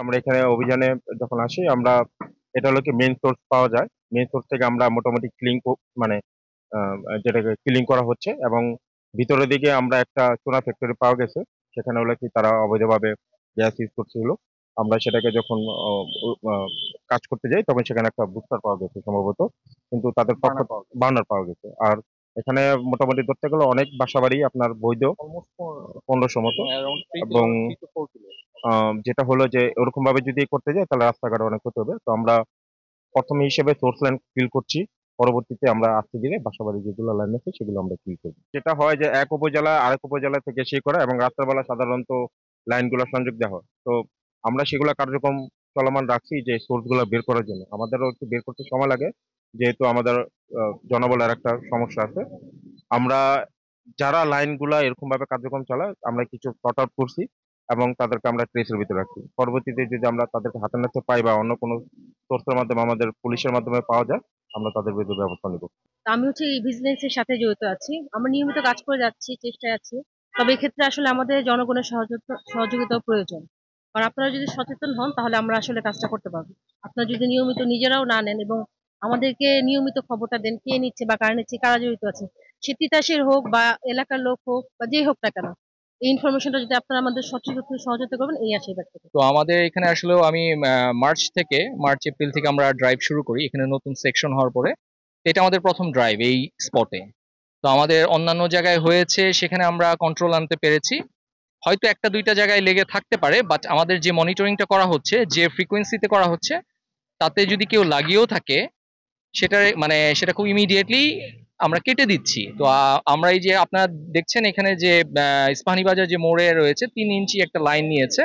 আমরা এখানে অভিযানে যখন আসি আমরা এটা হলো কি মেইন সোর্স পাওয়া যায়। মেইন সোর্স থেকে আমরা মোটামুটি মানে আহ, যেটাকে ক্লিন করা হচ্ছে এবং ভিতরের দিকে আমরা একটা চুনা ফ্যাক্টরি পাওয়া গেছে। সেখানে হলো কি তারা অবৈধভাবে গ্যাস ইউজ করছিল। আমরা সেটাকে যখন কাজ করতে যাই তখন সেখানে একটা বুস্টার পাওয়া গেছে সম্ভবত, কিন্তু তাদের পক্ষ বার্নার পাওয়া গেছে। আর এখানে মোটামুটি ধরতে গেলে অনেক বাসাবাড়ি আপনার বৈধ, 1500 মতো। এবং যেটা হলো যে ওরকম ভাবে যদি করতে যাই তাহলে রাস্তাঘাট অনেক ক্ষতি হবে। তো আমরা প্রথমে হিসেবে সোর্স লাইন ফিল করছি, পরবর্তীতে আমরা আস্তে ধীরে বাসাবাড়ি যেগুলো লাইন আছে সেগুলো আমরা ফিল করবো। যেটা হয় যে এক উপজেলা আরেক উপজেলা থেকে সে করা এবং রাত্রেবেলা সাধারণত লাইনগুলো সংযোগ দেওয়া হয়। তো আমরা সেগুলো কার্যক্রম চলমান রাখছি যে সোর্স গুলো বের করার জন্য। আমাদেরও একটু বের করতে সময় লাগে, যেহেতু আমাদের জনবলের একটা সমস্যা আছে। আমরা যারা লাইনগুলা এরকম ভাবে কার্যক্রম চালায় আমরা কিছু শর্ট আউট করছি এবং তাদেরকে আমরা ট্রেসের ভিতরে রাখছি। পরবর্তীতে যদি আমরা তাদেরকে হাতে নাতে পাই বা অন্য কোনো সোর্সের মাধ্যমে আমাদের পুলিশের মাধ্যমে পাওয়া যায়, আমরা তাদের বিরুদ্ধে ব্যবস্থা নিব। তো আমি হচ্ছে এই বিজনেসের সাথে জড়িত আছি। আমরা নিয়মিত কাজ করে যাচ্ছি, চেষ্টায় আছি। তবে এক্ষেত্রে আসলে আমাদের জনগণের সহযোগিতাও প্রয়োজন। কারণ আপনারা যদি সচেতন হন তাহলে আমরা আসলে কাজটা করতে পারবো। আপনারা যদি নিয়মিত নিজেরাও না নেন এবং আমাদেরকে নিয়মিত খবরটা দেন কে নিচ্ছে বা কারা নিচ্ছে, কারা জড়িত আছে, সে তিতাসের হোক বা এলাকার লোক হোক বা যেই হোক না কেন, এই ইনফরমেশনটা যদি আপনারা আমাদের সঠিক সহযোগিতা করবেন, এই আশীর্বাদ থেকে। তো আমাদের এখানে আসলেও আমি মার্চ এপ্রিল থেকে আমরা ড্রাইভ শুরু করি এখানে নতুন সেকশন হওয়ার পরে। এটা আমাদের প্রথম ড্রাইভ এই স্পটে। তো আমাদের অন্যান্য জায়গায় হয়েছে, সেখানে আমরা কন্ট্রোল আনতে পেরেছি। হয়তো একটা দুইটা জায়গায় লেগে থাকতে পারে, বাট আমাদের যে মনিটরিংটা করা হচ্ছে, যে ফ্রিকোয়েন্সিতে করা হচ্ছে, তাতে যদি কেউ লাগিয়েও থাকে সেটা খুব ইমিডিয়েটলি আমরা কেটে দিচ্ছি। তো আমরা এই যে আপনারা দেখছেন এখানে যে ইস্পাহানি বাজার যে মোড়ে রয়েছে 3 ইঞ্চি একটা লাইন নিয়েছে,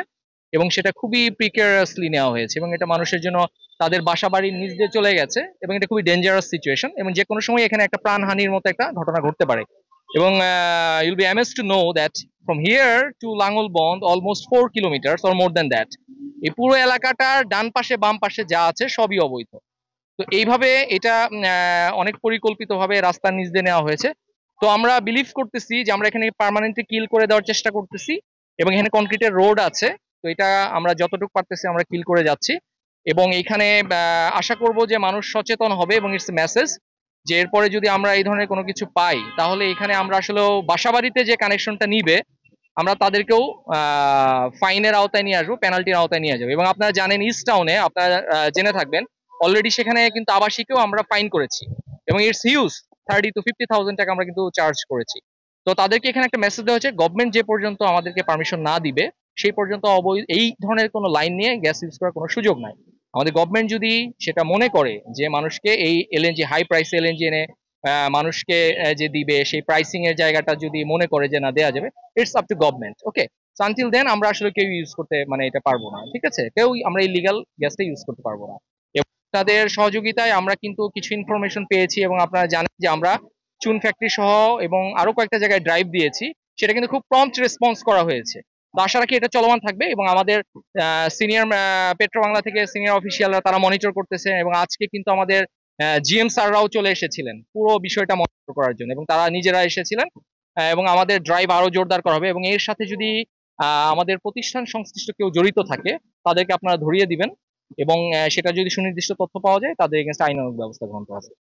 এবং সেটা খুবই প্রিকারাসলি নেওয়া হয়েছে, এবং এটা মানুষের জন্য তাদের বাসা বাড়ির নিচ দিয়ে চলে গেছে, এবং এটা খুবই ডেঞ্জারাস সিচুয়েশন, এবং যে কোনো সময় এখানে একটা প্রাণহানির মতো একটা ঘটনা ঘটতে পারে। এবং you'll be amazed to know that from here two লাঙ্গল বন্দ almost 4 kilometre or more than that, এই পুরো এলাকাটার ডান পাশে বাম পাশে যা আছে সবই অবৈধ। তো এইভাবে এটা অনেক পরিকল্পিতভাবে রাস্তার নিচ দিয়ে নেওয়া হয়েছে। তো আমরা বিলিভ করতেছি যে আমরা এখানে পার্মানেন্টলি কিল করে দেওয়ার চেষ্টা করতেছি, এবং এখানে কনক্রিটের রোড আছে। তো এটা আমরা যতটুকু পারতেছি আমরা কিল করে যাচ্ছি, এবং এখানে আশা করব যে মানুষ সচেতন হবে, এবং ইটস মেসেজ যে এরপরে যদি আমরা এই ধরনের কোনো কিছু পাই তাহলে এখানে আমরা আসলে বাসাবাড়িতে যে কানেকশনটা নিবে আমরা তাদেরকেও ফাইনের আওতায় নিয়ে আসবো, পেনাল্টির আওতায় নিয়ে যাবো। এবং আপনারা জানেন ইস্ট টাউনে, আপনারা জেনে থাকবেন অলরেডি সেখানে কিন্তু আবাসিকেও আমরা ফাইন করেছি, এবং ইটস হিউজ। 30 to 50,000 টাকা আমরা কিন্তু চার্জ করেছি। তো তাদেরকে এখানে একটা মেসেজ দেওয়া হচ্ছে, গভর্নমেন্ট যে পর্যন্ত আমাদেরকে পারমিশন না দিবে সেই পর্যন্ত এই ধরনের কোনো লাইন নিয়ে গ্যাস ইউজ করার কোনো সুযোগ নাই। আমাদের গভর্নমেন্ট যদি সেটা মনে করে যে মানুষকে এই এলএনজি হাই প্রাইস এলএনজি এনে মানুষকে যে দিবে সেই প্রাইসিং এর জায়গাটা যদি মনে করে যে না দেওয়া যাবে, it's up to government. Okay, until then আমরা আসলে কেউ ইউজ করতে মানে এটা পারবো না, ঠিক আছে? কেউ আমরা ইলিগাল গ্যাসটা ইউজ করতে পারবো না। তাদের সহযোগিতায় আমরা কিন্তু কিছু ইনফরমেশন পেয়েছি, এবং আপনারা জানেন যে আমরা চুন ফ্যাক্টরি সহ এবং আরো কয়েকটা জায়গায় ড্রাইভ দিয়েছি, সেটা কিন্তু খুব প্রম্পট রেসপন্স করা হয়েছে। তো আশা রাখি এটা চলমান থাকবে, এবং আমাদের সিনিয়র পেট্রো বাংলা থেকে সিনিয়র অফিসিয়ালরা তারা মনিটর করতেছে, এবং আজকে কিন্তু আমাদের জিএম স্যাররাও চলে এসেছিলেন পুরো বিষয়টা মনিটর করার জন্য, এবং তারা নিজেরা এসেছিলেন। এবং আমাদের ড্রাইভ আরো জোরদার করা হবে, এবং এর সাথে যদি আমাদের প্রতিষ্ঠান সংশ্লিষ্ট কেউ জড়িত থাকে তাদেরকে আপনারা ধরিয়ে দিবেন, এবং সেটা যদি সুনির্দিষ্ট তথ্য পাওয়া যায় তাদের এগেনস্ট আইনানুগ ব্যবস্থা গ্রহণ করা হবে।